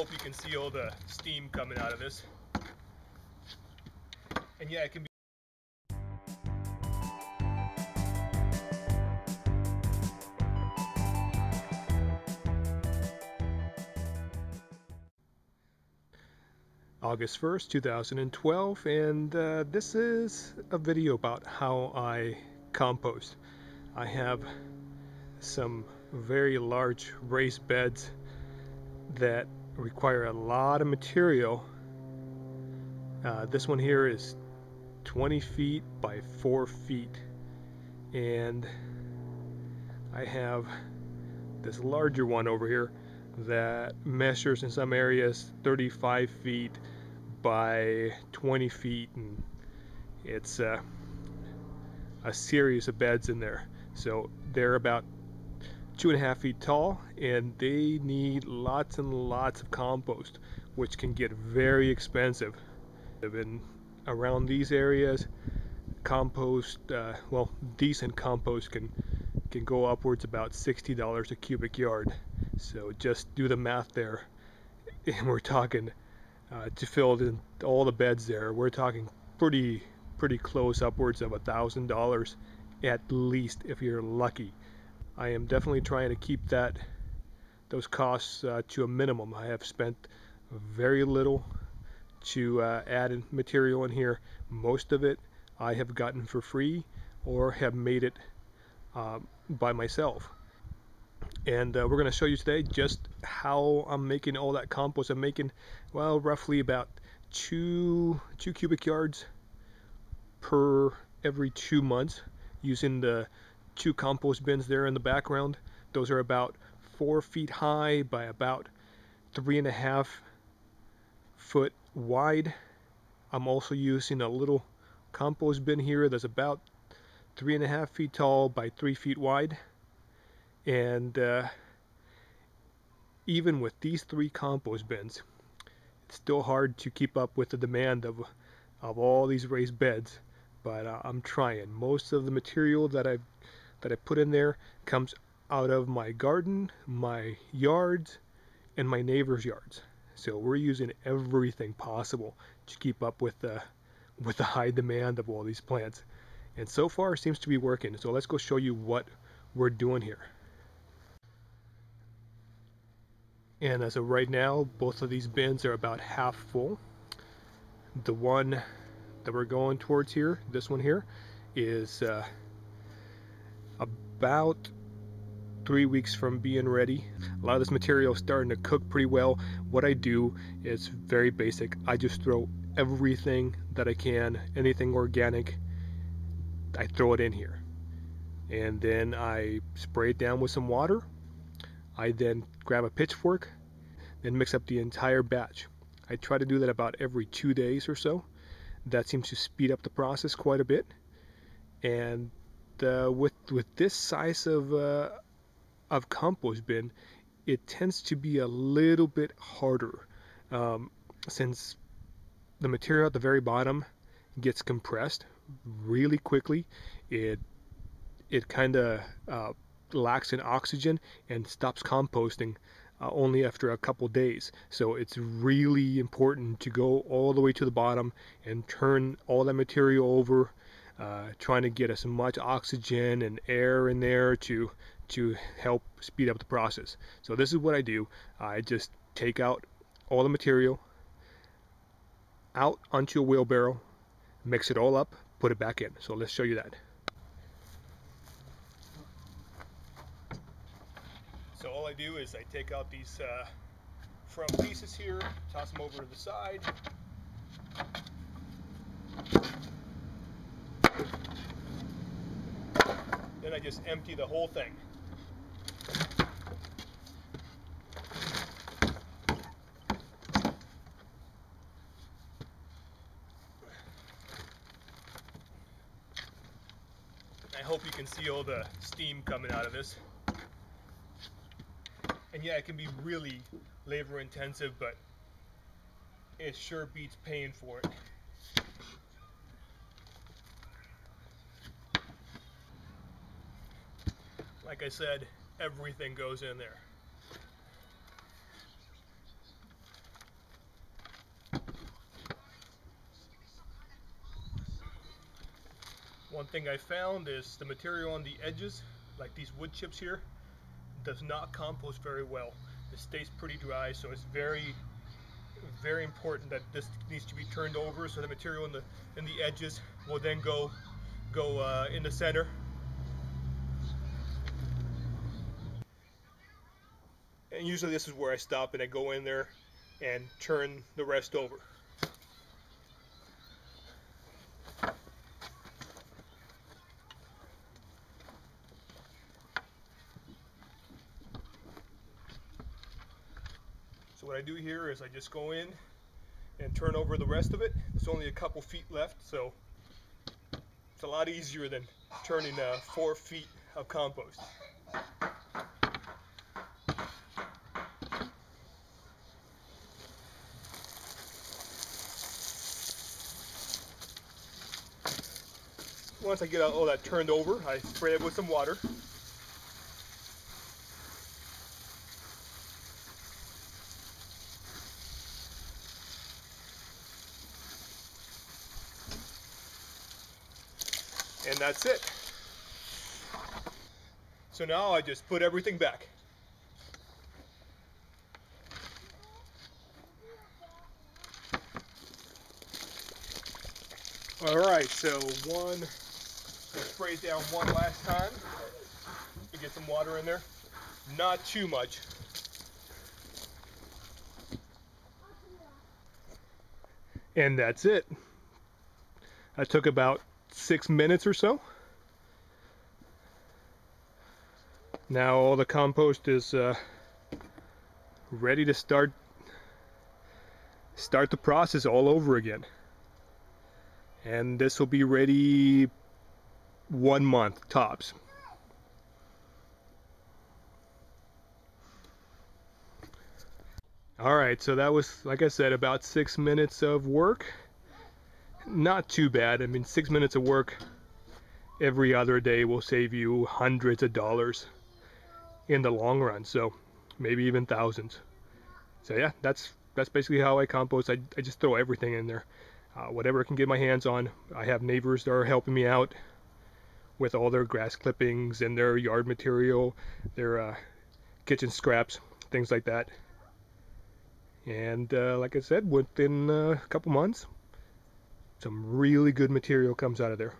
hope you can see all the steam coming out of this. And yeah, it can be August 1st, 2012, and this is a video about how I compost. I have some very large raised beds that require a lot of material. This one here is 20 feet by 4 feet, and I have this larger one over here that measures in some areas 35 feet by 20 feet, and it's a series of beds in there. So they're about 2.5 feet tall, and they need lots and lots of compost, which can get very expensive. And around these areas, compost, well, decent compost can go upwards about $60 a cubic yard. So just do the math there, and we're talking to fill in all the beds there, we're talking pretty close, upwards of $1,000 at least if you're lucky. I am definitely trying to keep those costs to a minimum. I have spent very little to add in material in here. Most of it I have gotten for free or have made it by myself. And we're going to show you today just how I'm making all that compost. I'm making, well, roughly about two cubic yards per every 2 months, using the 2 compost bins there in the background. Those are about 4 feet high by about 3.5 foot wide. I'm also using a little compost bin here that's about 3.5 feet tall by 3 feet wide. And even with these 3 compost bins, it's still hard to keep up with the demand of all these raised beds. But I'm trying. Most of the material that I put in there comes out of my garden, my yards, and my neighbors' yards. So we're using everything possible to keep up with the high demand of all these plants. And so far it seems to be working. So let's go show you what we're doing here. And as of right now, both of these bins are about half full. The one that we're going towards here, this one here, is about 3 weeks from being ready. A lot of this material is starting to cook pretty well. What I do is very basic. I just throw everything that I can, anything organic, I throw it in here. And then I spray it down with some water. I then grab a pitchfork and mix up the entire batch. I try to do that about every 2 days or so. That seems to speed up the process quite a bit. And with this size of compost bin, it tends to be a little bit harder, since the material at the very bottom gets compressed really quickly. It kind of lacks in oxygen and stops composting only after a couple days. So it's really important to go all the way to the bottom and turn all that material over, trying to get as much oxygen and air in there to help speed up the process. So this is what I do. I just take out all the material out onto a wheelbarrow, mix it all up, put it back in. So let's show you that. So all I do is I take out these front pieces here, toss them over to the side. Then I just empty the whole thing. I hope you can see all the steam coming out of this. And yeah, it can be really labor intensive, but it sure beats paying for it. Like I said, everything goes in there. One thing I found is the material on the edges, like these wood chips here, does not compost very well. It stays pretty dry, so it's very important that this needs to be turned over so the material in the edges will then go in the center. And usually this is where I stop and I go in there and turn the rest over. So what I do here is I just go in and turn over the rest of it. It's only a couple feet left, so it's a lot easier than turning 4 feet of compost. Once I get all that turned over, I spray it with some water. And that's it. So now I just put everything back. Alright, so spray it down one last time. You get some water in there. Not too much. And that's it. That took about 6 minutes or so. Now all the compost is ready to start the process all over again. And this will be ready 1 month tops. Alright, so that was, like I said, about 6 minutes of work. Not too bad. I mean, 6 minutes of work every other day will save you hundreds of dollars in the long run, so maybe even thousands. So yeah, that's basically how I compost. I just throw everything in there. Whatever I can get my hands on. I have neighbors that are helping me out with all their grass clippings and their yard material, their kitchen scraps, things like that. And like I said, within a couple months, some really good material comes out of there.